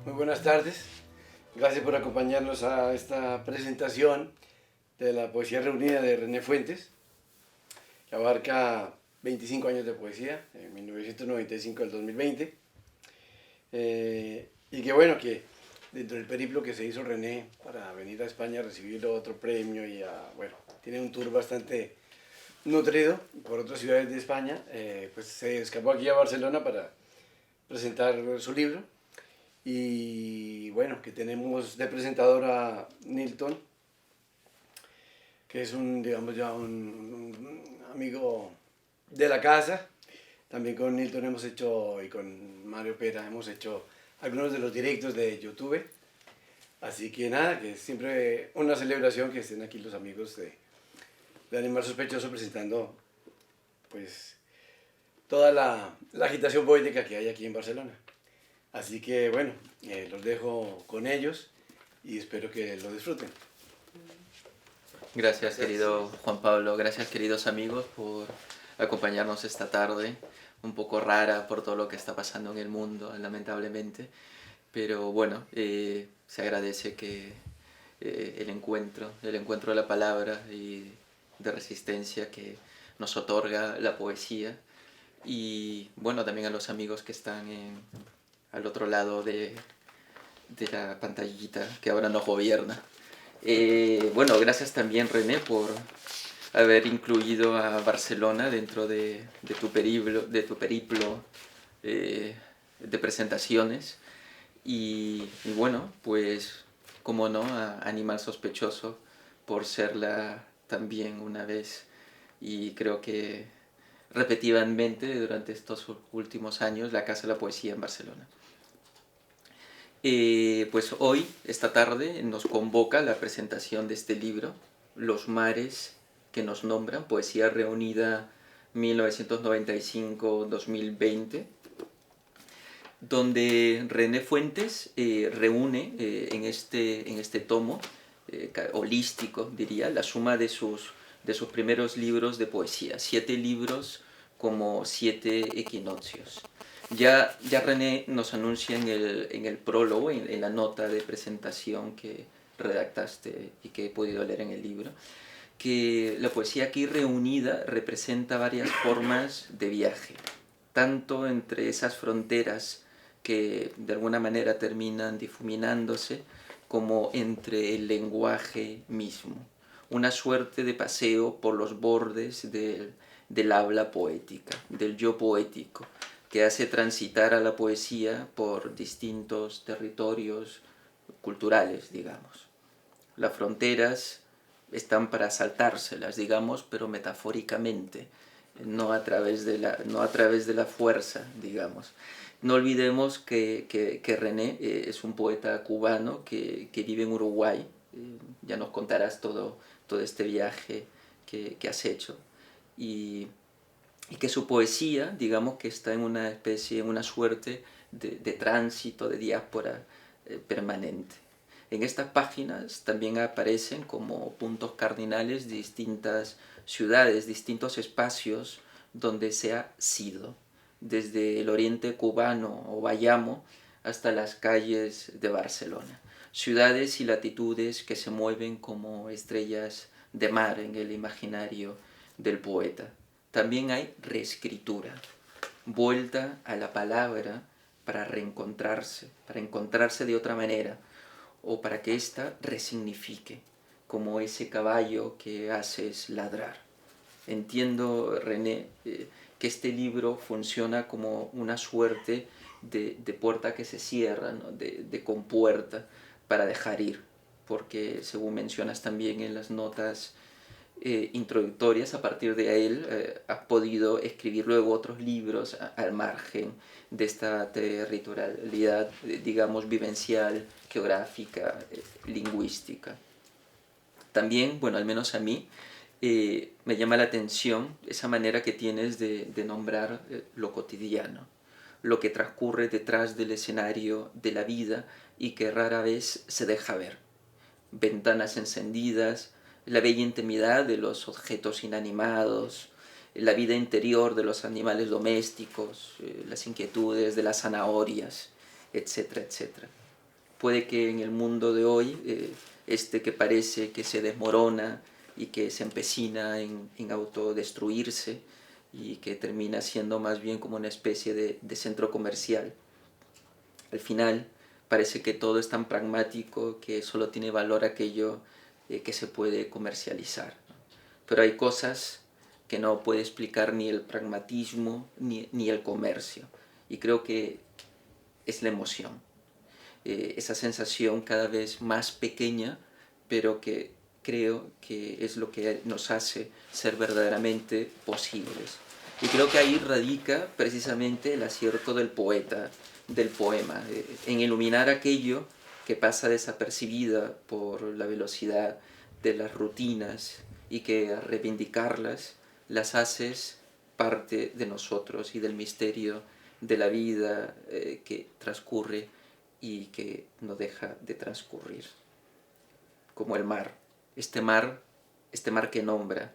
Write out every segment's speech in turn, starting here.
Muy buenas tardes. Gracias por acompañarnos a esta presentación de la poesía reunida de René Fuentes, que abarca 25 años de poesía, en 1995 al 2020. Y que bueno, que dentro del periplo que se hizo René para venir a España a recibir otro premio bueno, tiene un tour bastante nutrido por otras ciudades de España, pues se escapó aquí a Barcelona para presentar su libro. Y bueno, que tenemos de presentador a Nilton, que es digamos ya un amigo de la casa. También con Nilton hemos hecho, y con Mario Pera, hemos hecho algunos de los directos de YouTube. Así que nada, que es siempre una celebración que estén aquí los amigos de Animal Sospechoso presentando pues toda la agitación poética que hay aquí en Barcelona. Así que bueno, los dejo con ellos y espero que lo disfruten. Gracias, querido Juan Pablo, gracias queridos amigos por acompañarnos esta tarde, un poco rara por todo lo que está pasando en el mundo, lamentablemente, pero bueno, se agradece que el encuentro de la palabra y de resistencia que nos otorga la poesía, y bueno, también a los amigos que están al otro lado de la pantallita que ahora nos gobierna. Bueno, gracias también René por haber incluido a Barcelona dentro de tu periplo de presentaciones. Y bueno, pues, como no, a Animal Sospechoso por serla también una vez, y creo que repetidamente durante estos últimos años, la Casa de la Poesía en Barcelona. Pues hoy, esta tarde, nos convoca la presentación de este libro, Los mares que nos nombran, poesía reunida 1995-2020, donde René Fuentes reúne en este tomo holístico, diría, la suma de sus primeros libros de poesía, 7 libros como 7 equinoccios. Ya René nos anuncia en el prólogo, en la nota de presentación que redactaste y que he podido leer en el libro, que la poesía aquí reunida representa varias formas de viaje, tanto entre esas fronteras que de alguna manera terminan difuminándose, como entre el lenguaje mismo, una suerte de paseo por los bordes del habla poética, del yo poético, que hace transitar a la poesía por distintos territorios culturales, digamos. Las fronteras están para saltárselas, digamos, pero metafóricamente, no a través de la fuerza, digamos. No olvidemos que René es un poeta cubano que vive en Uruguay. Ya nos contarás todo este viaje que has hecho. Y que su poesía, digamos, que está en una suerte de tránsito, de diáspora permanente. En estas páginas también aparecen como puntos cardinales distintas ciudades, distintos espacios donde se ha sido, desde el oriente cubano o Bayamo hasta las calles de Barcelona. Ciudades y latitudes que se mueven como estrellas de mar en el imaginario del poeta. También hay reescritura, vuelta a la palabra para encontrarse de otra manera, o para que ésta resignifique, como ese caballo que haces ladrar. Entiendo, René, que este libro funciona como una suerte de puerta que se cierra, ¿no? de compuerta para dejar ir, porque según mencionas también en las notas introductorias, a partir de él has podido escribir luego otros libros al margen de esta territorialidad, digamos, vivencial, geográfica, lingüística. También, bueno, al menos a mí, me llama la atención esa manera que tienes de nombrar lo cotidiano, lo que transcurre detrás del escenario de la vida y que rara vez se deja ver. Ventanas encendidas, la bella intimidad de los objetos inanimados, la vida interior de los animales domésticos, las inquietudes de las zanahorias, etcétera, etcétera. puede que en el mundo de hoy, que parece que se desmorona y que se empecina en autodestruirse y que termina siendo más bien como una especie de centro comercial. Al final parece que todo es tan pragmático que solo tiene valor aquello que se puede comercializar, ¿no? Pero hay cosas que no puede explicar ni el pragmatismo ni el comercio. Y creo que es la emoción. Esa sensación cada vez más pequeña, pero que creo que es lo que nos hace ser verdaderamente posibles. Y creo que ahí radica precisamente el acierto del poeta, del poema, en iluminar aquello que pasa desapercibida por la velocidad de las rutinas y que al reivindicarlas las haces parte de nosotros y del misterio de la vida que transcurre y que no deja de transcurrir. Como el mar, este mar que nombra.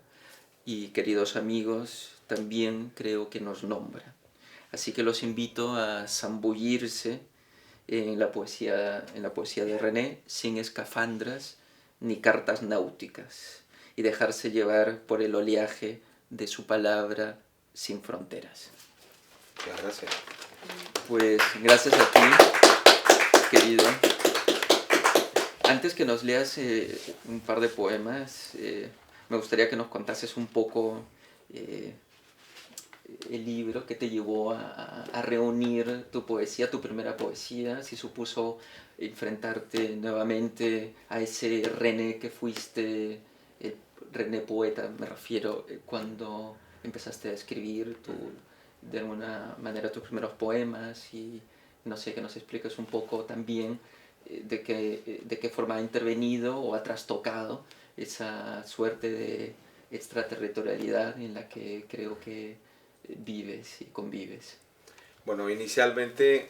Y queridos amigos, también creo que nos nombra. Así que los invito a zambullirse en la poesía de René, sin escafandras ni cartas náuticas, y dejarse llevar por el oleaje de su palabra sin fronteras. Muchas gracias. Pues gracias a ti, querido. Antes que nos leas un par de poemas, me gustaría que nos contases un poco el libro que te llevó a reunir tu poesía, tu primera poesía, si supuso enfrentarte nuevamente a ese René que fuiste, el René poeta, me refiero, cuando empezaste a escribir de alguna manera tus primeros poemas, y no sé, que nos expliques un poco también de qué forma ha intervenido o ha trastocado esa suerte de extraterritorialidad en la que creo que vives y convives. Bueno, inicialmente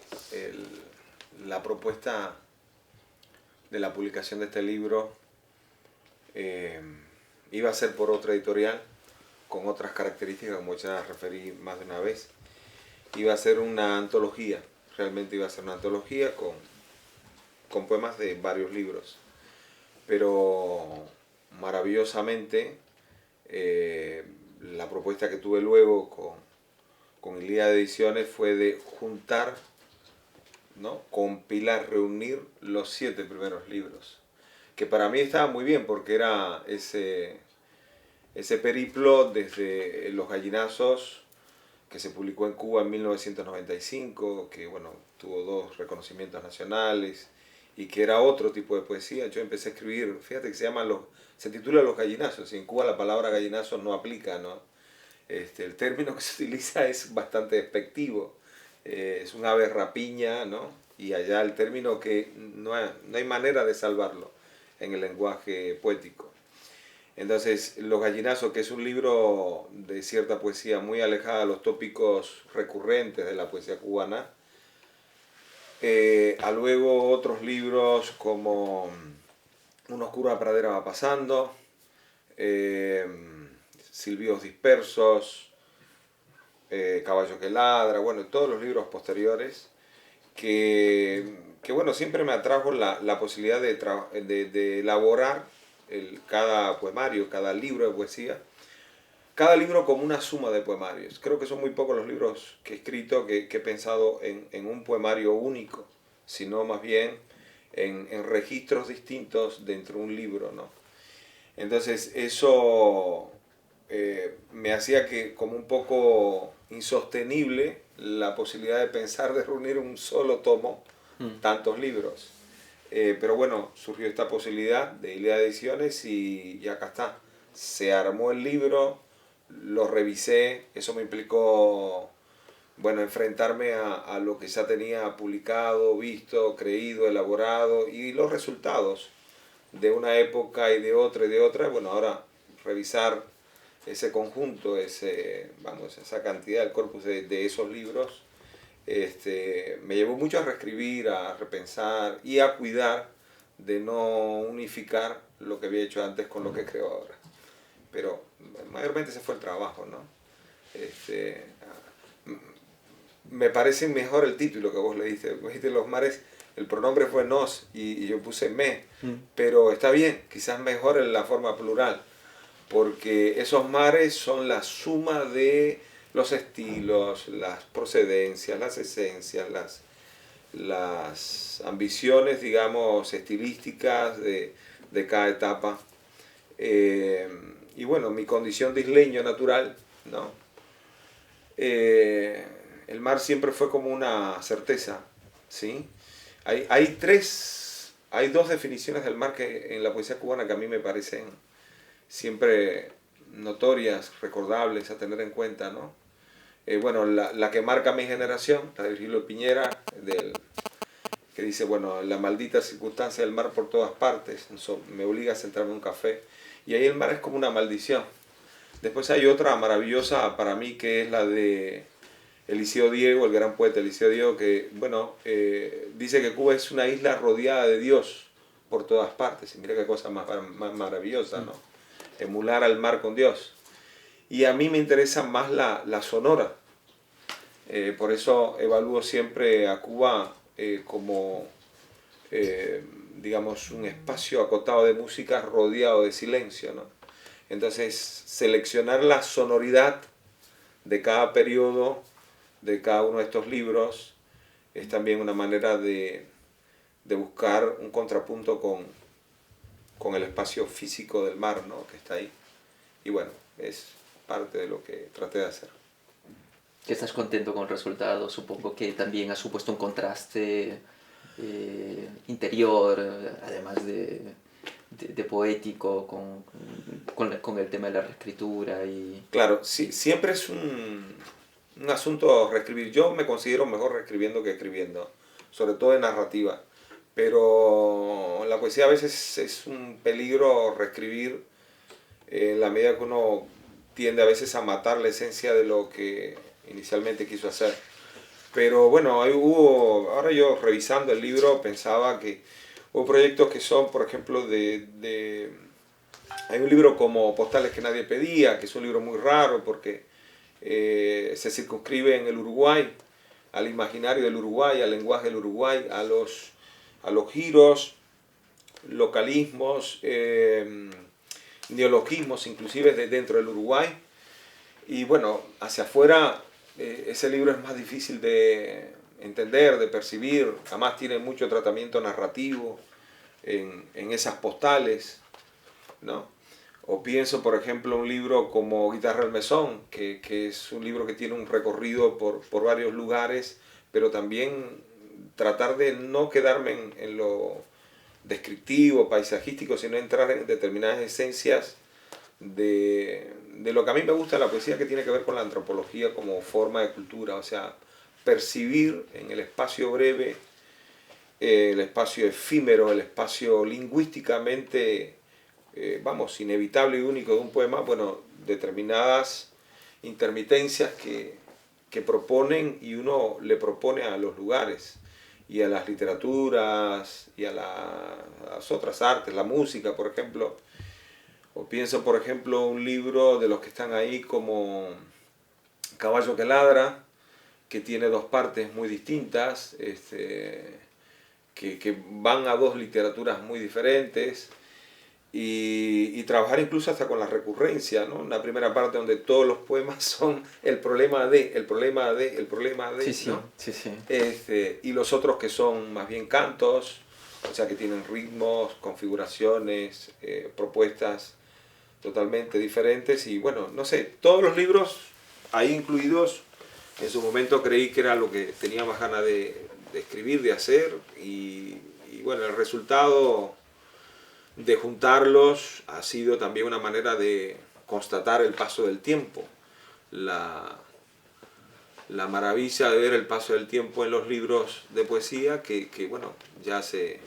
la propuesta de la publicación de este libro iba a ser por otra editorial, con otras características, como ya referí más de una vez. Iba a ser una antología, realmente iba a ser una antología con poemas de varios libros. Pero maravillosamente, la propuesta que tuve luego con Ilíada Ediciones fue de juntar, ¿no?, compilar, reunir los 7 primeros libros. Que para mí estaba muy bien, porque era ese periplo desde Los Gallinazos, que se publicó en Cuba en 1995, que bueno, tuvo 2 reconocimientos nacionales y que era otro tipo de poesía. Yo empecé a escribir, fíjate que se titula Los Gallinazos, y en Cuba la palabra gallinazo no aplica, ¿no? El término que se utiliza es bastante despectivo, es un ave rapiña, ¿no? Y allá el término que no hay manera de salvarlo en el lenguaje poético. Entonces, Los Gallinazos, que es un libro de cierta poesía muy alejada de los tópicos recurrentes de la poesía cubana, a luego otros libros como Un oscura pradera va pasando, Silbidos dispersos, Caballo que ladra, bueno, todos los libros posteriores que bueno, siempre me atrajo la posibilidad de elaborar cada poemario, cada libro de poesía, cada libro como una suma de poemarios. Creo que son muy pocos los libros que he escrito que he pensado en un poemario único, sino más bien en registros distintos dentro de un libro, ¿no? Entonces eso me hacía que como un poco insostenible la posibilidad de pensar de reunir un solo tomo tantos libros. Pero bueno, surgió esta posibilidad de Ilíada Ediciones y acá está. Se armó el libro, lo revisé, eso me implicó, bueno, enfrentarme a lo que ya tenía publicado, visto, creído, elaborado, y los resultados de una época y de otra. Bueno, ahora revisar ese conjunto, esa cantidad, el corpus de esos libros, me llevó mucho a reescribir, a repensar y a cuidar de no unificar lo que había hecho antes con lo que creo ahora. Pero mayormente ese fue el trabajo, ¿no? Me parece mejor el título que vos le diste Los mares, el pronombre fue nos y yo puse me, pero está bien, quizás mejor en la forma plural, porque esos mares son la suma de los estilos, las procedencias, las esencias, las ambiciones, digamos, estilísticas de cada etapa. Y bueno, mi condición de isleño natural, ¿no? El mar siempre fue como una certeza, ¿sí? Hay dos definiciones del mar que en la poesía cubana que a mí me parecen siempre notorias, recordables, a tener en cuenta, ¿no? Bueno, la que marca mi generación, la de Virgilio Piñera, que dice, bueno, la maldita circunstancia del mar por todas partes, me obliga a sentarme en un café, y ahí el mar es como una maldición. Después hay otra maravillosa para mí que es la de Eliseo Diego, el gran poeta Eliseo Diego, que, bueno, dice que Cuba es una isla rodeada de Dios por todas partes, y mira qué cosa más maravillosa, ¿no? Emular al mar con Dios. Y a mí me interesa más la sonora. Por eso evalúo siempre a Cuba como, digamos, un espacio acotado de música rodeado de silencio, ¿no? Entonces, seleccionar la sonoridad de cada periodo, de cada uno de estos libros, es también una manera de buscar un contrapunto con el espacio físico del mar, ¿no? Que está ahí. Y bueno, es parte de lo que traté de hacer. Que estás contento con el resultado, supongo que también ha supuesto un contraste interior, además de poético, con el tema de la reescritura. Claro, sí, siempre es un asunto reescribir. Yo me considero mejor reescribiendo que escribiendo, sobre todo en narrativa. Pero la poesía a veces es un peligro reescribir en la medida que uno tiende a veces a matar la esencia de lo que inicialmente quiso hacer. Pero bueno, ahora yo revisando el libro pensaba que hubo proyectos que son, por ejemplo, hay un libro como Postales que nadie pedía, que es un libro muy raro porque se circunscribe en el Uruguay, al imaginario del Uruguay, al lenguaje del Uruguay, a los giros, localismos, neologismos inclusive de dentro del Uruguay. Y bueno, hacia afuera ese libro es más difícil de entender, de percibir, además tiene mucho tratamiento narrativo en esas postales, ¿no? O pienso, por ejemplo, un libro como Guitarra del Mesón, que es un libro que tiene un recorrido por varios lugares, pero también tratar de no quedarme en lo descriptivo, paisajístico, sino entrar en determinadas esencias de lo que a mí me gusta de la poesía, que tiene que ver con la antropología como forma de cultura, o sea, percibir en el espacio breve, el espacio efímero, el espacio lingüísticamente, vamos, inevitable y único de un poema, bueno, determinadas intermitencias que proponen y uno le propone a los lugares y a las literaturas y a las otras artes, la música, por ejemplo. O pienso, por ejemplo, un libro de los que están ahí como Caballo que ladra, que tiene dos partes muy distintas, que van a dos literaturas muy diferentes, y trabajar incluso hasta con la recurrencia, ¿no? Una primera parte donde todos los poemas son el problema de, el problema de, el problema de, Sí, ¿no? sí, sí. Y los otros que son más bien cantos, o sea que tienen ritmos, configuraciones, propuestas totalmente diferentes. Y bueno, no sé, todos los libros ahí incluidos, en su momento creí que era lo que tenía más ganas de escribir, de hacer, y bueno, el resultado de juntarlos ha sido también una manera de constatar el paso del tiempo, la maravilla de ver el paso del tiempo en los libros de poesía, que bueno, ya se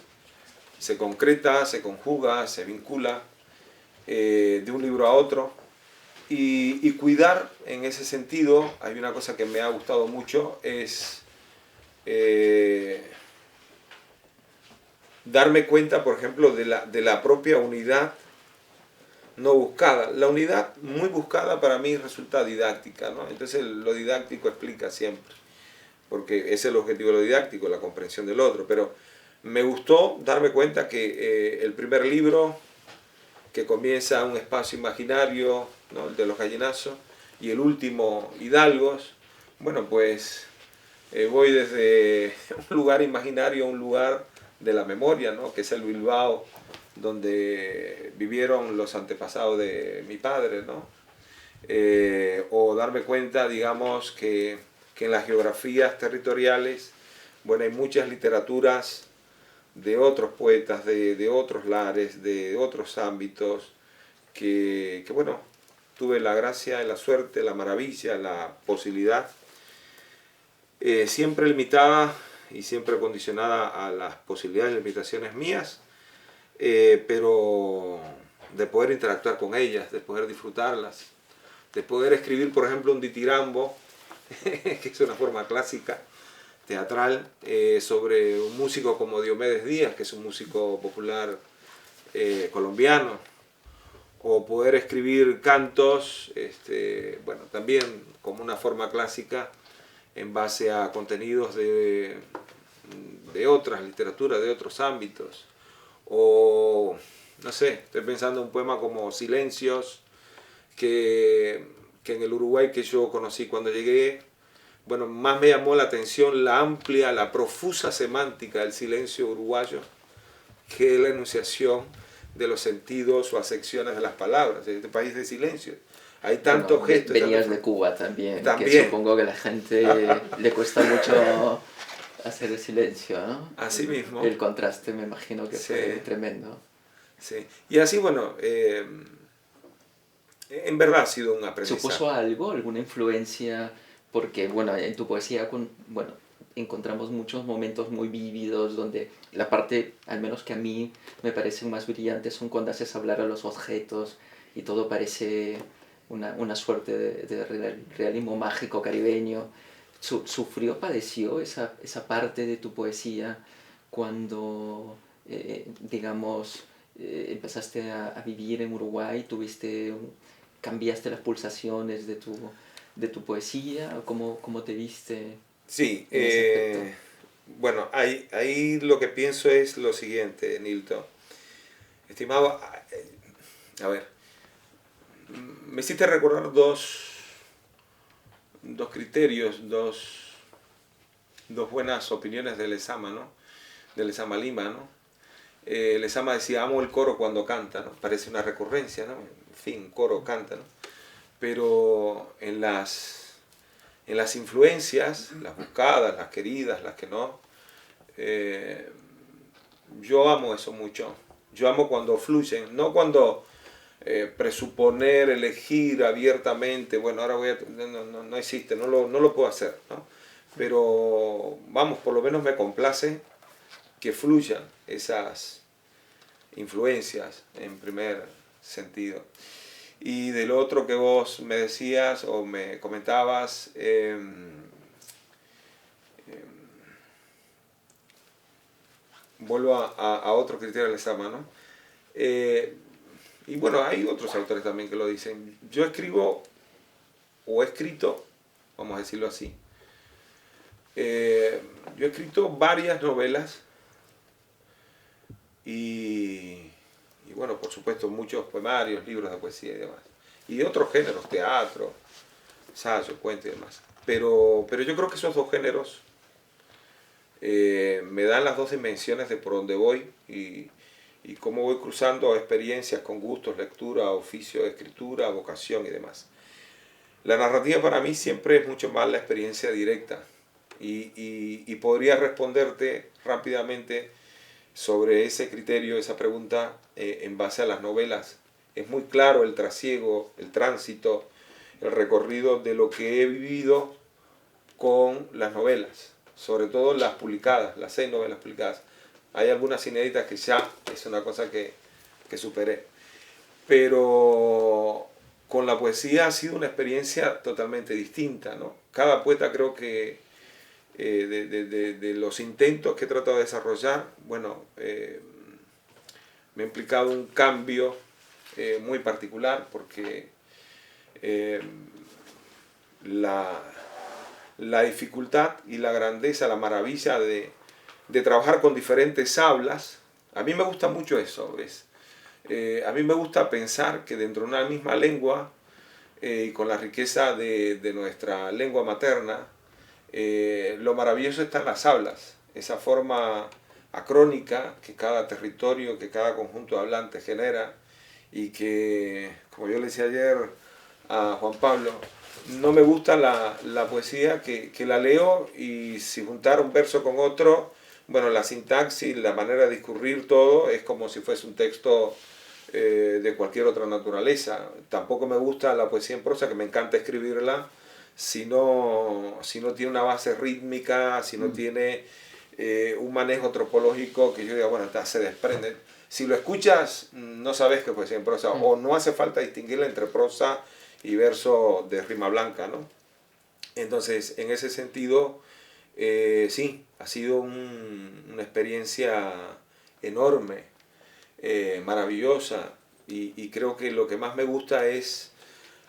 concreta, se conjuga, se vincula de un libro a otro, y cuidar en ese sentido. Hay una cosa que me ha gustado mucho, es darme cuenta, por ejemplo, de la propia unidad no buscada. La unidad muy buscada para mí resulta didáctica, ¿no? Entonces lo didáctico explica siempre. porque ese es el objetivo de lo didáctico, la comprensión del otro, pero me gustó darme cuenta que el primer libro, que comienza un espacio imaginario, ¿no?, el de los gallinazos, y el último, Hidalgos, bueno, pues voy desde un lugar imaginario a un lugar de la memoria, ¿no?, que es el Bilbao, donde vivieron los antepasados de mi padre, ¿no? O darme cuenta, digamos, que en las geografías territoriales, bueno, hay muchas literaturas de otros poetas, de otros lares, de otros ámbitos, que bueno, tuve la gracia, la suerte, la maravilla, la posibilidad, siempre limitada y siempre condicionada a las posibilidades y limitaciones mías, pero de poder interactuar con ellas, de poder disfrutarlas, de poder escribir, por ejemplo, un ditirambo, que es una forma clásica, teatral, sobre un músico como Diomedes Díaz, que es un músico popular colombiano, o poder escribir cantos, bueno, también como una forma clásica, en base a contenidos de otras literaturas, de otros ámbitos, o no sé, estoy pensando en un poema como Silencios, que en el Uruguay que yo conocí cuando llegué, bueno, más me llamó la atención la amplia, la profusa semántica del silencio uruguayo que la enunciación de los sentidos o acepciones de las palabras. En este país de silencio hay tantos Bueno, gestos. venías de Cuba también, que También. supongo que a la gente le cuesta mucho hacer el silencio, ¿no? Así mismo. El contraste me imagino que Sí. fue tremendo. Sí. Y así, bueno, en verdad ha sido un aprendizaje. ¿Supuso algo, alguna influencia? Porque, bueno, en tu poesía, bueno, encontramos muchos momentos muy vívidos donde la parte, al menos que a mí me parecen más brillantes, son cuando haces hablar a los objetos y todo parece una suerte de realismo mágico caribeño. ¿Sufrió, padeció esa parte de tu poesía cuando, digamos, empezaste a vivir en Uruguay, cambiaste las pulsaciones de tu poesía? ¿Cómo te viste Sí, en ese aspecto? bueno, ahí lo que pienso es lo siguiente, Nilton. Estimado, a ver, me hiciste recordar dos criterios, dos buenas opiniones de Lezama, ¿no? De Lezama Lima, ¿no? Lezama decía, amo el coro cuando canta, ¿no? Parece una recurrencia, ¿no? En fin, coro canta, ¿no? Pero en las influencias, las buscadas, las queridas, las que no, yo amo eso mucho. Yo amo cuando fluyen, no cuando presuponer, elegir abiertamente, bueno, ahora voy a... No existe, no lo puedo hacer, ¿no? Pero, vamos, por lo menos me complace que fluyan esas influencias en primer sentido. Y del otro que vos me decías o me comentabas, vuelvo a otro criterio de Lezama, ¿no? Y bueno, hay otros autores también que lo dicen. Yo escribo, o he escrito, vamos a decirlo así, yo he escrito varias novelas y bueno, por supuesto, muchos poemarios, libros de poesía y demás. Y de otros géneros, teatro, ensayo, cuento y demás. Pero yo creo que esos dos géneros me dan las dos dimensiones de por dónde voy y cómo voy cruzando experiencias con gustos, lectura, oficio, escritura, vocación y demás. La narrativa para mí siempre es mucho más la experiencia directa y podría responderte rápidamente sobre ese criterio, esa pregunta, en base a las novelas. Es muy claro el trasiego, el tránsito, el recorrido de lo que he vivido con las novelas, sobre todo las publicadas, las 6 novelas publicadas. Hay algunas inéditas que ya es una cosa que superé. Pero con la poesía ha sido una experiencia totalmente distinta, ¿no? Cada poeta creo que de los intentos que he tratado de desarrollar, bueno, me ha implicado un cambio muy particular porque la la dificultad y la grandeza, la maravilla de trabajar con diferentes hablas. A mí me gusta mucho eso, ¿ves? A mí me gusta pensar que dentro de una misma lengua, y con la riqueza de nuestra lengua materna, lo maravilloso está en las hablas, esa forma acrónica que cada territorio, que cada conjunto de hablantes genera, y que, como yo le decía ayer a Juan Pablo, no me gusta la poesía que la leo y si juntar un verso con otro, bueno, la sintaxis, la manera de discurrir todo es como si fuese un texto de cualquier otra naturaleza. Tampoco me gusta la poesía en prosa, que me encanta escribirla, si no tiene una base rítmica, si no tiene un manejo antropológico que yo diga, bueno, se desprende. Si lo escuchas, no sabes que es poesía en prosa, o no hace falta distinguirla entre prosa y verso de rima blanca, ¿no? Entonces, en ese sentido, sí, ha sido una experiencia enorme, maravillosa, y creo que lo que más me gusta es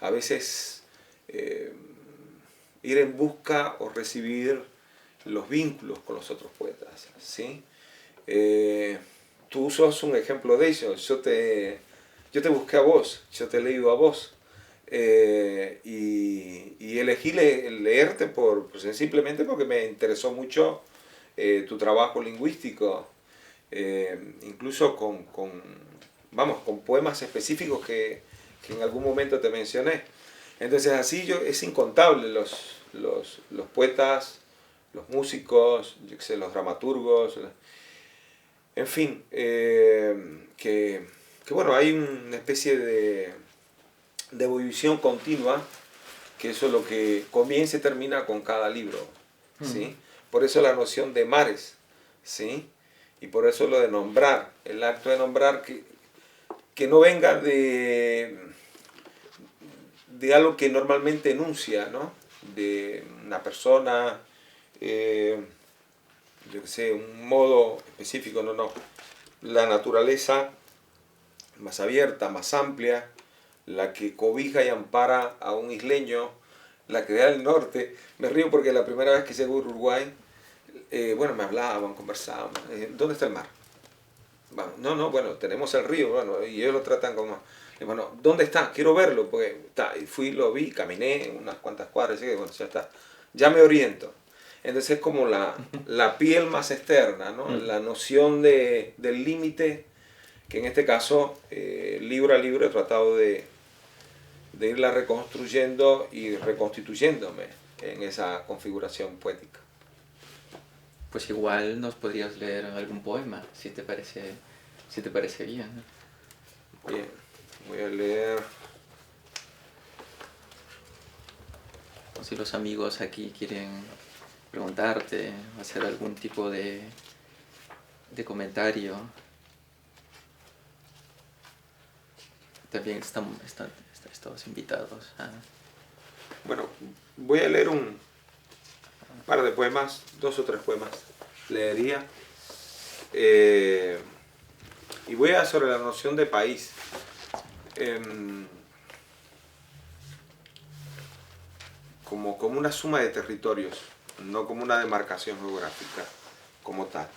a veces ir en busca o recibir los vínculos con los otros poetas, ¿sí? Tú sos un ejemplo de ello. Yo te busqué a vos, yo te he leído a vos, y elegí leerte simplemente porque me interesó mucho tu trabajo lingüístico, incluso con poemas específicos que en algún momento te mencioné. Entonces así es incontable los poetas, los músicos, yo qué sé, los dramaturgos, en fin, que bueno, hay una especie de ebullición continua, que eso es lo que comienza y termina con cada libro, ¿sí? Por eso la noción de mares, ¿sí? Y por eso lo de nombrar, el acto de nombrar que no venga de algo que normalmente enuncia, ¿no? De una persona, yo qué sé, un modo específico, no. La naturaleza más abierta, más amplia, la que cobija y ampara a un isleño, la que da el norte. Me río porque la primera vez que llegué a Uruguay, bueno, me hablaban, conversaban, ¿dónde está el mar? No, bueno, tenemos el río, bueno, y ellos lo tratan como, bueno, ¿dónde está? Quiero verlo, porque fui, lo vi, caminé unas cuantas cuadras, y bueno, ya está, ya me oriento. Entonces es como la piel más externa, ¿no? La noción del límite, que en este caso, libro a libro he tratado de irla reconstruyendo y reconstituyéndome en esa configuración poética. Pues igual nos podrías leer algún poema, si te parece bien, ¿no? Bien, voy a leer. O si los amigos aquí quieren preguntarte, hacer algún tipo de comentario, también están todos invitados. Bueno, voy a leer un par de poemas, 2 o 3 poemas leería, y voy a sobre la noción de país. Como una suma de territorios, no como una demarcación geográfica como tal.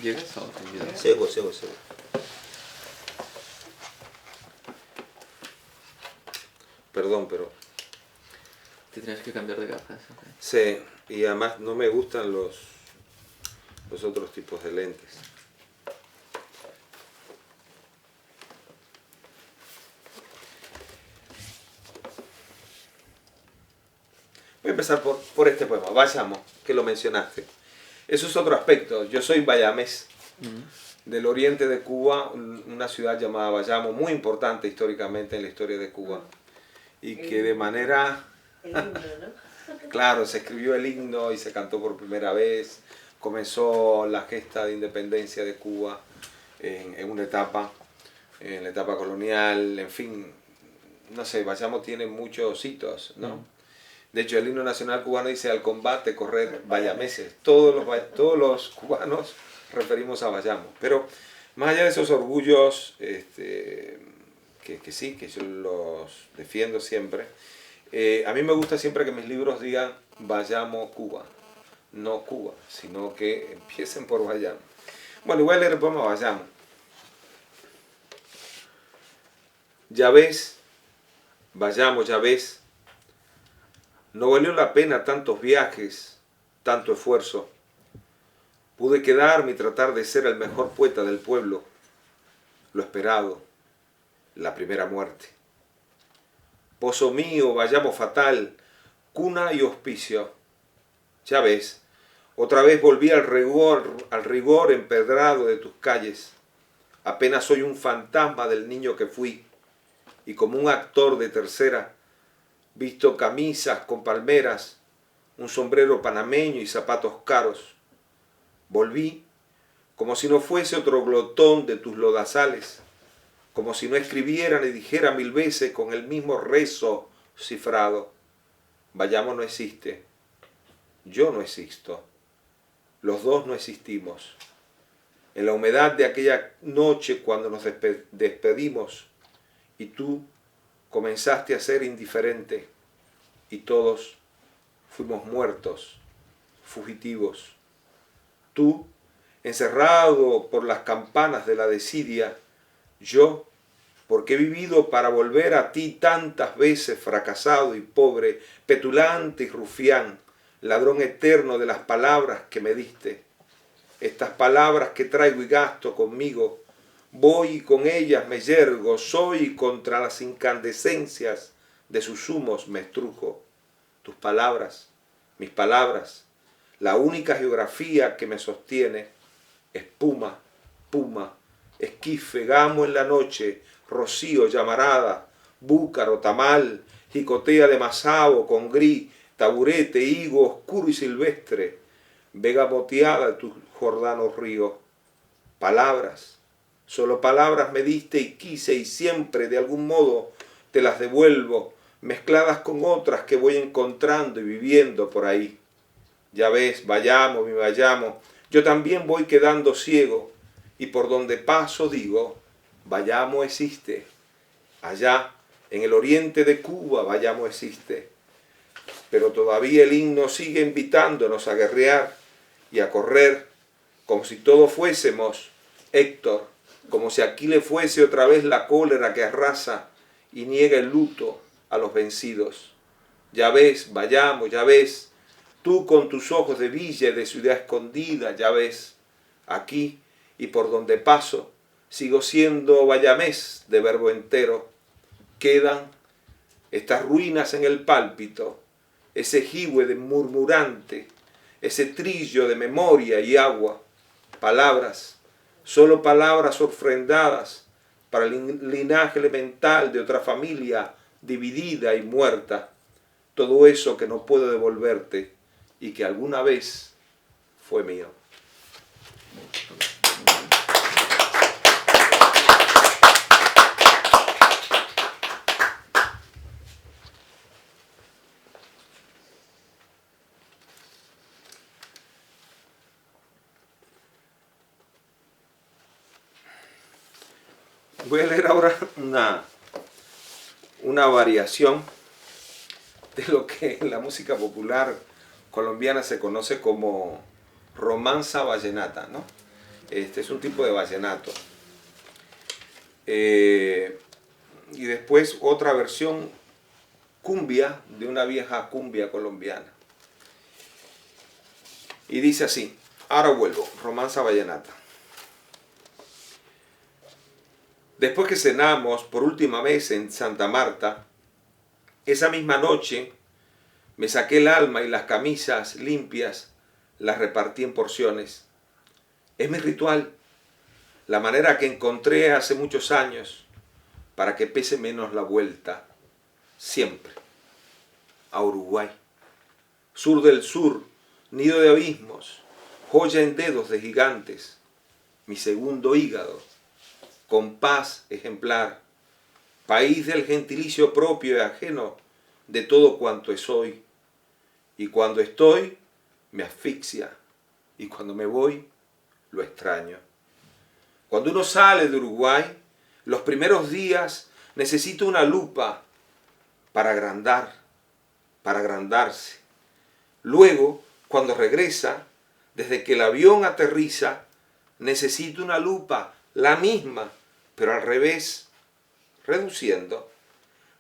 ¿Llegas o te olvidas? Sigo. Perdón, pero... Te tienes que cambiar de gafas. Okay. Sí, y además no me gustan los otros tipos de lentes. Voy a empezar por este poema, Bayamo, que lo mencionaste. Eso es otro aspecto. Yo soy bayamés, del oriente de Cuba, una ciudad llamada Bayamo, muy importante históricamente en la historia de Cuba. Y que de manera... El himno, ¿no? Claro, se escribió el himno y se cantó por primera vez. Comenzó la gesta de independencia de Cuba en una etapa, en la etapa colonial, en fin. No sé, Bayamo tiene muchos hitos, ¿no? De hecho, el himno nacional cubano dice: al combate correr bayameses. Todos los cubanos referimos a vayamos. Pero más allá de esos orgullos, que sí, que yo los defiendo siempre, a mí me gusta siempre que mis libros digan vayamos Cuba. No Cuba, sino que empiecen por vayamos. Bueno, voy a leer el poema Vayamos. Ya ves, vayamos, ya ves, no valió la pena tantos viajes, tanto esfuerzo. Pude quedarme y tratar de ser el mejor poeta del pueblo. Lo esperado, la primera muerte. Pozo mío, vayamos fatal, cuna y hospicio. Ya ves, otra vez volví al rigor empedrado de tus calles. Apenas soy un fantasma del niño que fui, y como un actor de tercera, visto camisas con palmeras, un sombrero panameño y zapatos caros. Volví como si no fuese otro glotón de tus lodazales, como si no escribiera ni dijera 1000 veces con el mismo rezo cifrado. Vayamos no existe, yo no existo, los dos no existimos. En la humedad de aquella noche cuando nos despedimos y tú comenzaste a ser indiferente y todos fuimos muertos, fugitivos. Tú, encerrado por las campanas de la desidia, yo, porque he vivido para volver a ti tantas veces fracasado y pobre, petulante y rufián, ladrón eterno de las palabras que me diste. Estas palabras que traigo y gasto conmigo, voy y con ellas me yergo, soy contra las incandescencias de sus humos me estrujo. Tus palabras, mis palabras, la única geografía que me sostiene, espuma, puma, esquife, gamo en la noche, rocío, llamarada, búcaro, tamal, jicotea de masao con gris, taburete, higo oscuro y silvestre, vega moteada de tus jordanos ríos. Palabras, solo palabras me diste y quise y siempre de algún modo te las devuelvo, mezcladas con otras que voy encontrando y viviendo por ahí. Ya ves, vayamos, mi vayamos, yo también voy quedando ciego y por donde paso digo, vayamos existe. Allá, en el oriente de Cuba, vayamos existe. Pero todavía el himno sigue invitándonos a guerrear y a correr como si todos fuésemos Héctor, como si aquí le fuese otra vez la cólera que arrasa y niega el luto a los vencidos. Ya ves, vayamos, ya ves, tú con tus ojos de villa y de ciudad escondida, ya ves, aquí y por donde paso, sigo siendo vayamés de verbo entero. Quedan estas ruinas en el pálpito, ese jihue de murmurante, ese trillo de memoria y agua, palabras, solo palabras ofrendadas para el linaje elemental de otra familia dividida y muerta, todo eso que no puedo devolverte y que alguna vez fue mío. Voy a leer ahora una variación de lo que en la música popular colombiana se conoce como romanza vallenata, ¿no? Este es un tipo de vallenato. Y después otra versión cumbia, de una vieja cumbia colombiana. Y dice así, ahora vuelvo, romanza vallenata. Después que cenamos por última vez en Santa Marta, esa misma noche me saqué el alma y las camisas limpias las repartí en porciones. Es mi ritual, la manera que encontré hace muchos años para que pese menos la vuelta, siempre, a Uruguay. Sur del sur, nido de abismos, joya en dedos de gigantes, mi segundo hígado, compás ejemplar, país del gentilicio propio y ajeno de todo cuanto soy. Y cuando estoy, me asfixia, y cuando me voy, lo extraño. Cuando uno sale de Uruguay, los primeros días necesita una lupa para agrandarse. Luego, cuando regresa, desde que el avión aterriza, necesita una lupa, la misma, pero al revés, reduciendo.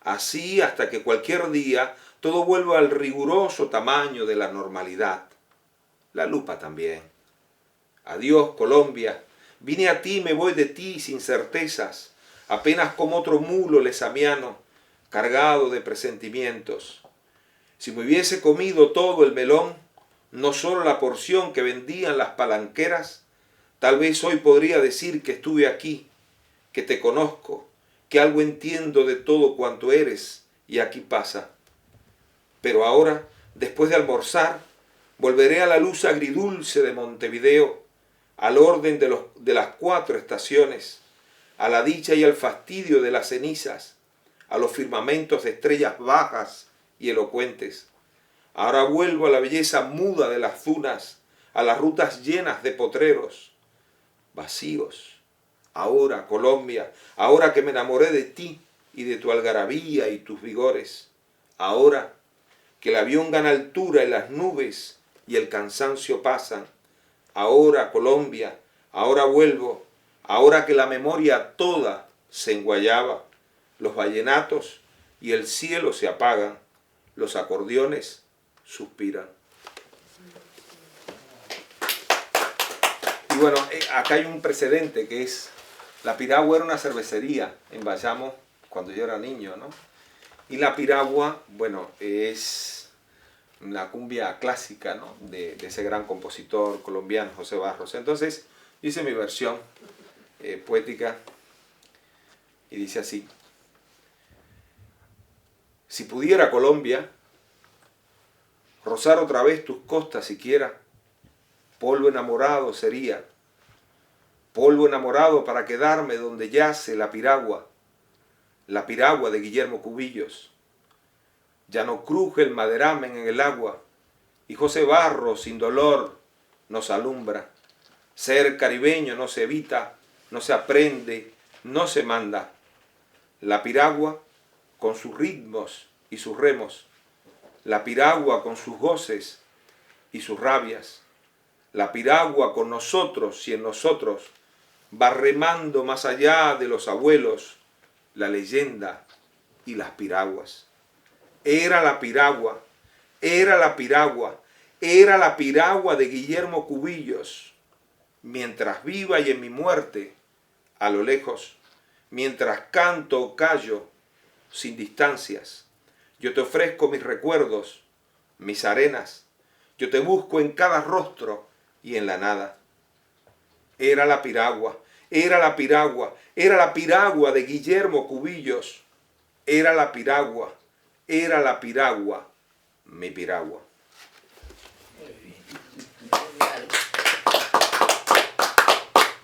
Así hasta que cualquier día todo vuelva al riguroso tamaño de la normalidad. La lupa también. Adiós, Colombia. Vine a ti, me voy de ti sin certezas, apenas como otro mulo lesamiano, cargado de presentimientos. Si me hubiese comido todo el melón, no solo la porción que vendían las palanqueras, tal vez hoy podría decir que estuve aquí, que te conozco, que algo entiendo de todo cuanto eres, y aquí pasa. Pero ahora, después de almorzar, volveré a la luz agridulce de Montevideo, al orden de las 4 estaciones, a la dicha y al fastidio de las cenizas, a los firmamentos de estrellas bajas y elocuentes. Ahora vuelvo a la belleza muda de las dunas, a las rutas llenas de potreros, vacíos. Ahora, Colombia, ahora que me enamoré de ti y de tu algarabía y tus vigores, ahora que el avión gana altura en las nubes y el cansancio pasan, ahora, Colombia, ahora vuelvo, ahora que la memoria toda se enguayaba, los vallenatos y el cielo se apagan, los acordeones suspiran. Y bueno, acá hay un precedente que es, La Piragua era una cervecería en Bayamo cuando yo era niño, ¿no? Y La Piragua, bueno, es la cumbia clásica, ¿no? de ese gran compositor colombiano, José Barros. Entonces, hice mi versión poética y dice así: si pudiera, Colombia, rozar otra vez tus costas siquiera, polvo enamorado sería, polvo enamorado para quedarme donde yace La Piragua de Guillermo Cubillos. Ya no cruje el maderamen en el agua, y José Barros sin dolor nos alumbra. Ser caribeño no se evita, no se aprende, no se manda. La piragua con sus ritmos y sus remos, la piragua con sus goces y sus rabias, la piragua con nosotros y en nosotros, va remando más allá de los abuelos, la leyenda y las piraguas. Era la piragua, era la piragua, era la piragua de Guillermo Cubillos. Mientras viva y en mi muerte, a lo lejos, mientras canto o callo, sin distancias, yo te ofrezco mis recuerdos, mis arenas, yo te busco en cada rostro y en la nada. Era la piragua, era la piragua, era la piragua de Guillermo Cubillos, era la piragua, mi piragua.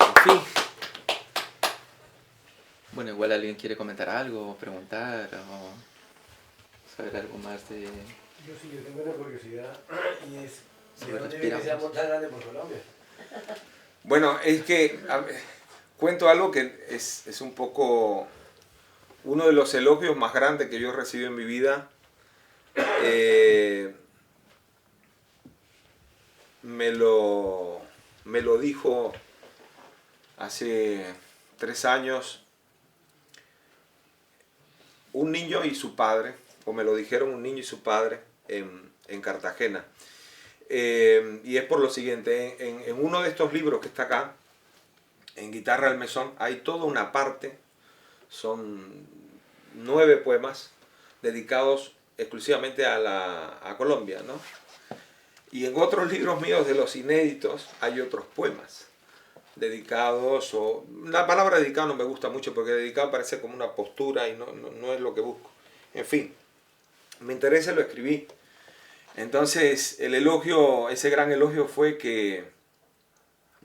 En fin. Bueno, igual alguien quiere comentar algo, o preguntar, o saber algo más de... Yo sí, yo tengo una curiosidad, y es, ¿de Sobre dónde los viene ese piragüas. amor tan grande por Colombia? Bueno, es que cuento algo que es un poco uno de los elogios más grandes que yo he recibido en mi vida. Me lo dijo hace 3 años un niño y su padre, o me lo dijeron un niño y su padre en Cartagena. Y es por lo siguiente: en uno de estos libros que está acá, en Guitarra al Mesón, hay toda una parte, son 9 poemas dedicados exclusivamente a Colombia, ¿no? Y en otros libros míos de los inéditos hay otros poemas dedicados, o la palabra dedicado no me gusta mucho porque dedicado parece como una postura y no es lo que busco. En fin, me interesa y lo escribí. Entonces el elogio, ese gran elogio fue que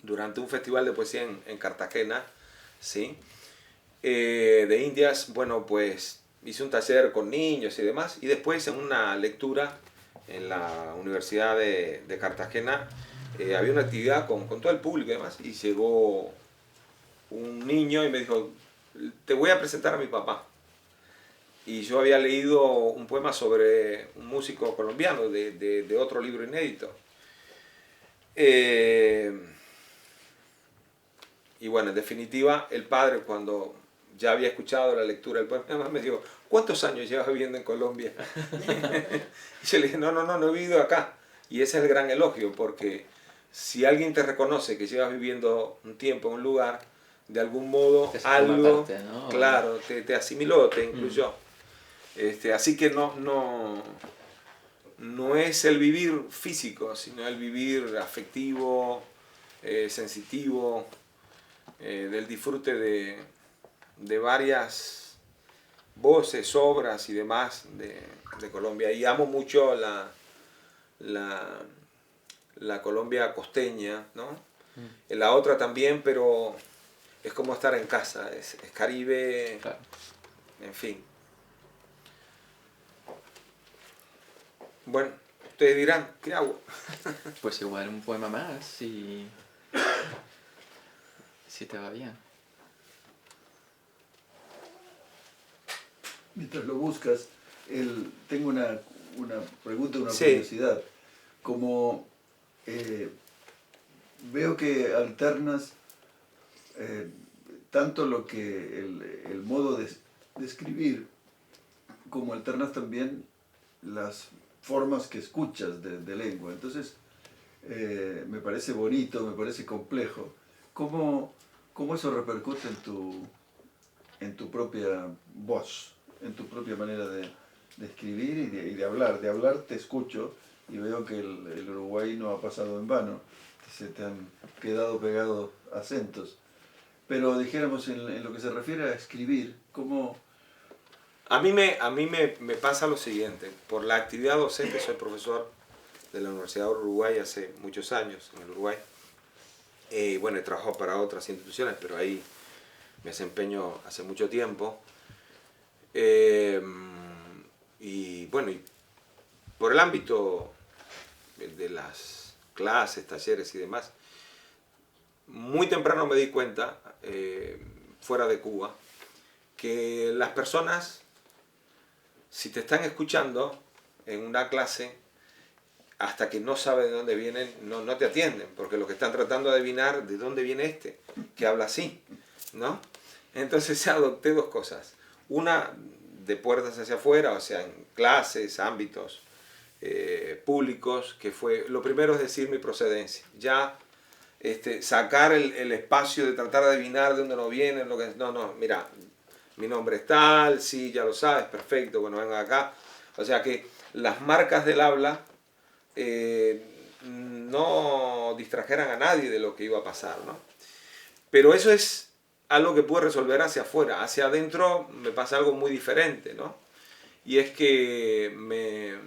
durante un festival de poesía en Cartagena, ¿sí? De Indias, bueno, pues hice un taller con niños y demás, y después en una lectura en la Universidad de Cartagena había una actividad con todo el público y demás, y llegó un niño y me dijo, te voy a presentar a mi papá. Y yo había leído un poema sobre un músico colombiano de otro libro inédito. Y bueno, en definitiva, el padre, cuando ya había escuchado la lectura del poema, me dijo, ¿cuántos años llevas viviendo en Colombia? Y yo le dije, no he vivido acá. Y ese es el gran elogio, porque si alguien te reconoce que llevas viviendo un tiempo en un lugar, de algún modo algo, parte, ¿no? claro, te asimiló, te incluyó. Así que no es el vivir físico, sino el vivir afectivo, sensitivo, del disfrute de varias voces, obras y demás de Colombia. Y amo mucho la Colombia costeña, ¿no? La otra también, pero es como estar en casa, es Caribe, Claro. en fin. Bueno, ustedes dirán, ¿qué hago? Pues igual un poema más, si te va bien. Mientras lo buscas, tengo una pregunta, una Sí. curiosidad. Como veo que alternas tanto lo que el modo de escribir, como alternas también las formas que escuchas de lengua. Entonces, me parece bonito, me parece complejo. ¿Cómo eso repercute en tu propia voz, en tu propia manera de escribir y de hablar? De hablar te escucho y veo que el Uruguay no ha pasado en vano, se te han quedado pegados acentos. Pero dijéramos, en lo que se refiere a escribir, ¿cómo...? A mí me pasa lo siguiente. Por la actividad docente, soy profesor de la Universidad de Uruguay hace muchos años en el Uruguay. Bueno, he trabajado para otras instituciones, pero ahí me desempeño hace mucho tiempo. Y bueno, y por el ámbito de las clases, talleres y demás, muy temprano me di cuenta, fuera de Cuba, que las personas, si te están escuchando en una clase, hasta que no saben de dónde vienen, no te atienden, porque lo que están tratando de adivinar de dónde viene este, que habla así, ¿no? Entonces adopté dos cosas. Una, de puertas hacia afuera, o sea, en clases, ámbitos públicos, que fue, lo primero es decir mi procedencia. Ya sacar el espacio de tratar de adivinar de dónde no viene, no, mira, mi nombre es tal, sí, ya lo sabes, perfecto, bueno, venga acá. O sea que las marcas del habla no distrajeran a nadie de lo que iba a pasar, ¿no? Pero eso es algo que pude resolver hacia afuera. Hacia adentro me pasa algo muy diferente, ¿no? Y es que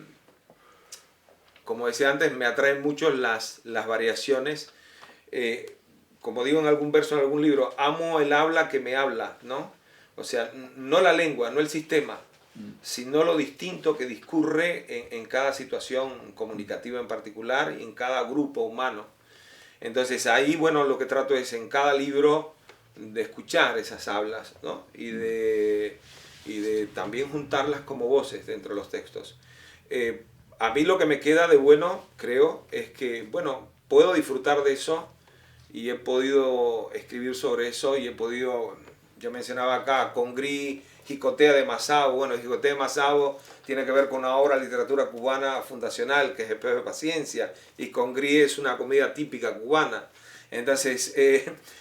como decía antes, me atraen mucho las variaciones. Como digo en algún verso, en algún libro, amo el habla que me habla, ¿no? O sea, no la lengua, no el sistema, sino lo distinto que discurre en cada situación comunicativa en particular y en cada grupo humano. Entonces ahí, bueno, lo que trato es en cada libro de escuchar esas hablas, ¿no? Y de también juntarlas como voces dentro de los textos. A mí lo que me queda de bueno, creo, es que, bueno, puedo disfrutar de eso y he podido escribir sobre eso y he podido, yo mencionaba acá, Congrí, Jicotea de Masabo. Bueno, Jicotea de Masabo tiene que ver con una obra de literatura cubana fundacional, que es El Pez de Paciencia, y Congrí es una comida típica cubana. Entonces,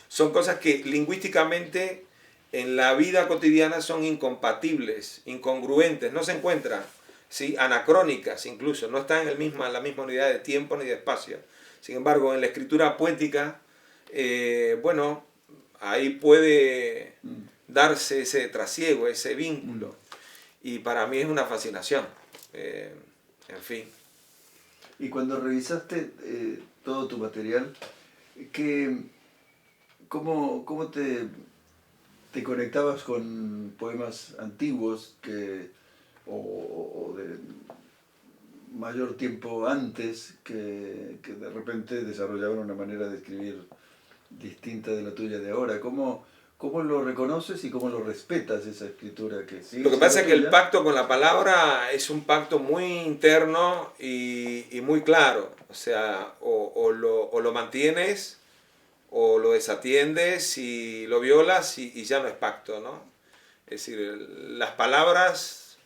son cosas que lingüísticamente en la vida cotidiana son incompatibles, incongruentes, no se encuentran, ¿sí? Anacrónicas incluso, no están en la misma unidad de tiempo ni de espacio. Sin embargo, en la escritura poética, bueno, ahí puede darse ese trasiego, ese vínculo. Y para mí es una fascinación. En fin. Y cuando revisaste todo tu material, ¿cómo te conectabas con poemas antiguos o de mayor tiempo antes que de repente desarrollaban una manera de escribir distinta de la tuya de ahora. ¿Cómo lo reconoces y cómo lo respetas esa escritura que sigue? Lo que pasa es que el pacto con la palabra es un pacto muy interno y muy claro. O sea, o lo mantienes o lo desatiendes y lo violas y ya no es pacto, ¿no? Es decir, las palabras,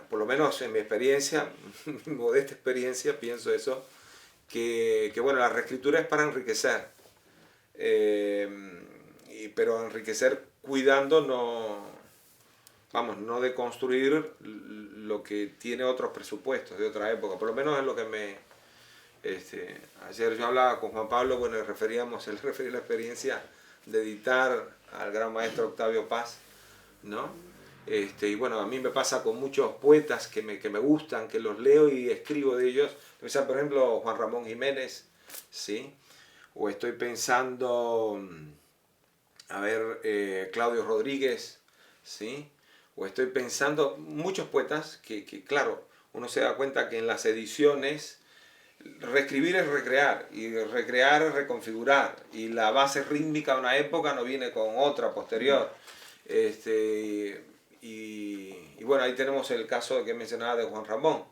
por lo menos en mi experiencia, mi modesta experiencia, pienso eso, que bueno, la reescritura es para enriquecer, pero enriquecer cuidando, no de construir lo que tiene otros presupuestos de otra época, por lo menos es lo que ayer yo hablaba con Juan Pablo, bueno, él refería la experiencia de editar al gran maestro Octavio Paz, ¿no? Y bueno, a mí me pasa con muchos poetas que me gustan, que los leo y escribo de ellos. Por ejemplo, Juan Ramón Jiménez, ¿sí? O estoy pensando, Claudio Rodríguez, ¿sí? O estoy pensando, muchos poetas que claro, uno se da cuenta que en las ediciones reescribir es recrear, y recrear es reconfigurar, y la base rítmica de una época no viene con otra posterior. Y bueno, ahí tenemos el caso que mencionaba de Juan Ramón.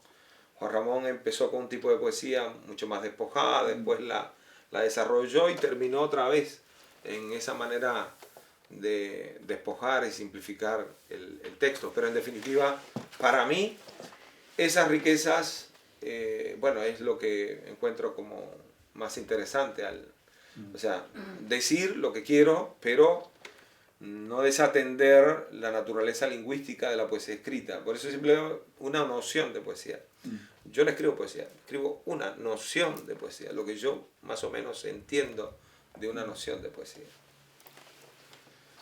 Juan Ramón empezó con un tipo de poesía mucho más despojada, después la desarrolló y terminó otra vez en esa manera de despojar y simplificar el texto. Pero en definitiva, para mí, esas riquezas, es lo que encuentro como más interesante. O sea, decir lo que quiero, pero no desatender la naturaleza lingüística de la poesía escrita. Por eso es simplemente una noción de poesía. Yo no escribo poesía, escribo una noción de poesía, lo que yo más o menos entiendo de una noción de poesía.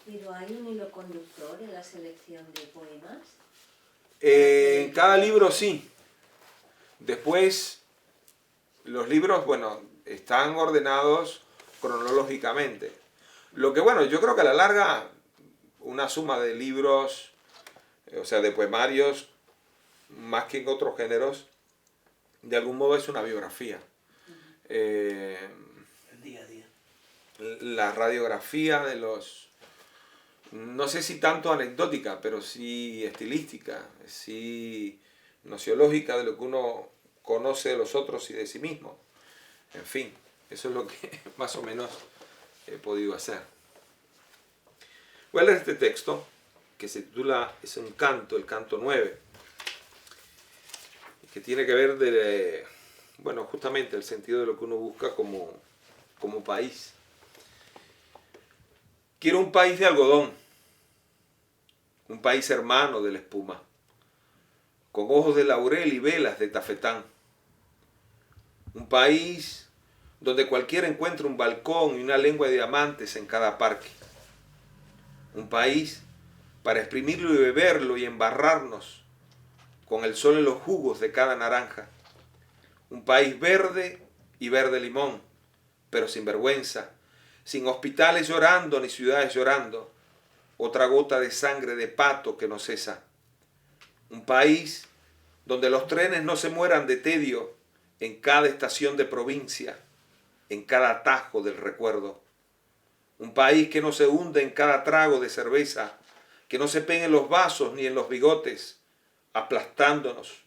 ¿Pero hay un hilo conductor en la selección de poemas? En cada libro sí. Después, los libros, bueno, están ordenados cronológicamente. Lo que, bueno, yo creo que a la larga, una suma de libros, o sea, de poemarios, más que en otros géneros, de algún modo es una biografía. El día a día. La radiografía de los, no sé si tanto anecdótica, pero sí estilística, sí nociológica de lo que uno conoce de los otros y de sí mismo. En fin, eso es lo que más o menos he podido hacer. Voy a leer este texto que se titula, es un canto, el canto 9, que tiene que ver justamente el sentido de lo que uno busca como país. Quiero un país de algodón, un país hermano de la espuma, con ojos de laurel y velas de tafetán. Un país donde cualquiera encuentre un balcón y una lengua de diamantes en cada parque. Un país para exprimirlo y beberlo y embarrarnos con el sol en los jugos de cada naranja. Un país verde y verde limón, pero sin vergüenza, sin hospitales llorando ni ciudades llorando, otra gota de sangre de pato que no cesa. Un país donde los trenes no se mueran de tedio en cada estación de provincia, en cada atajo del recuerdo. Un país que no se hunde en cada trago de cerveza, que no se pegue en los vasos ni en los bigotes, aplastándonos,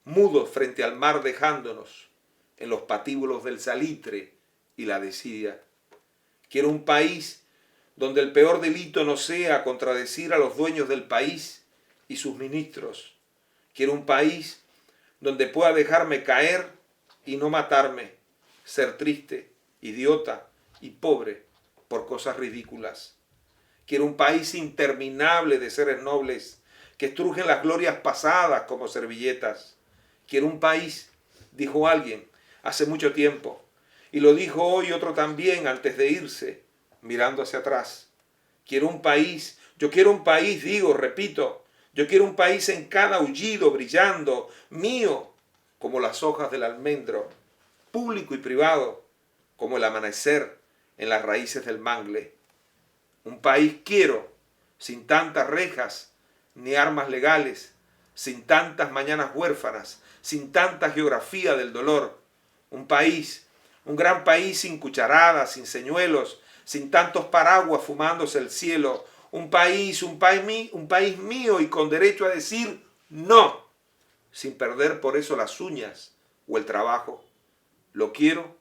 mudos frente al mar dejándonos, en los patíbulos del salitre y la desidia. Quiero un país donde el peor delito no sea contradecir a los dueños del país y sus ministros. Quiero un país donde pueda dejarme caer y no matarme, ser triste, idiota y pobre por cosas ridículas. Quiero un país interminable de seres nobles que estrujen las glorias pasadas como servilletas. Quiero un país, dijo alguien hace mucho tiempo, y lo dijo hoy otro también antes de irse, mirando hacia atrás. Quiero un país, yo quiero un país, digo, repito, yo quiero un país en cada aullido brillando, mío, como las hojas del almendro, público y privado, como el amanecer en las raíces del mangle. Un país quiero, sin tantas rejas ni armas legales, sin tantas mañanas huérfanas, sin tanta geografía del dolor. Un país, un gran país sin cucharadas, sin señuelos, sin tantos paraguas fumándose el cielo. Un país mío y con derecho a decir no, sin perder por eso las uñas o el trabajo. Lo quiero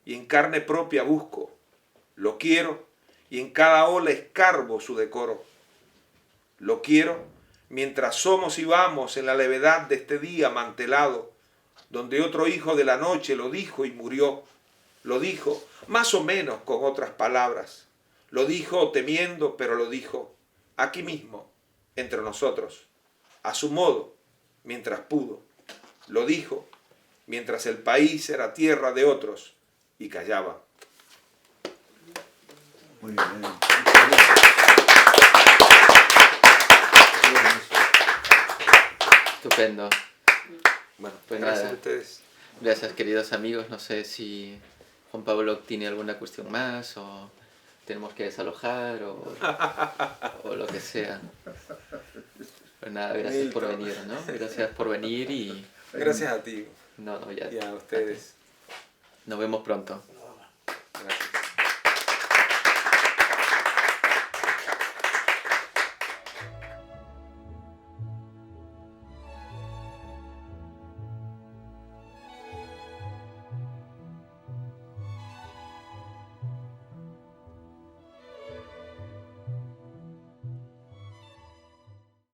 y en carne propia busco. Lo quiero y en cada ola escarbo su decoro. Lo quiero mientras somos y vamos en la levedad de este día amantelado, donde otro hijo de la noche lo dijo y murió. Lo dijo más o menos con otras palabras. Lo dijo temiendo, pero lo dijo aquí mismo, entre nosotros, a su modo, mientras pudo. Lo dijo mientras el país era tierra de otros y callaba. Muy bien. Estupendo. Bueno, Pues gracias nada. a ustedes. Gracias, queridos amigos. No sé si Juan Pablo tiene alguna cuestión más o tenemos que desalojar o lo que sea. Pues nada, gracias por venir, ¿no? Gracias por venir y... Gracias a ti No, ya. y a ustedes. Nos vemos pronto.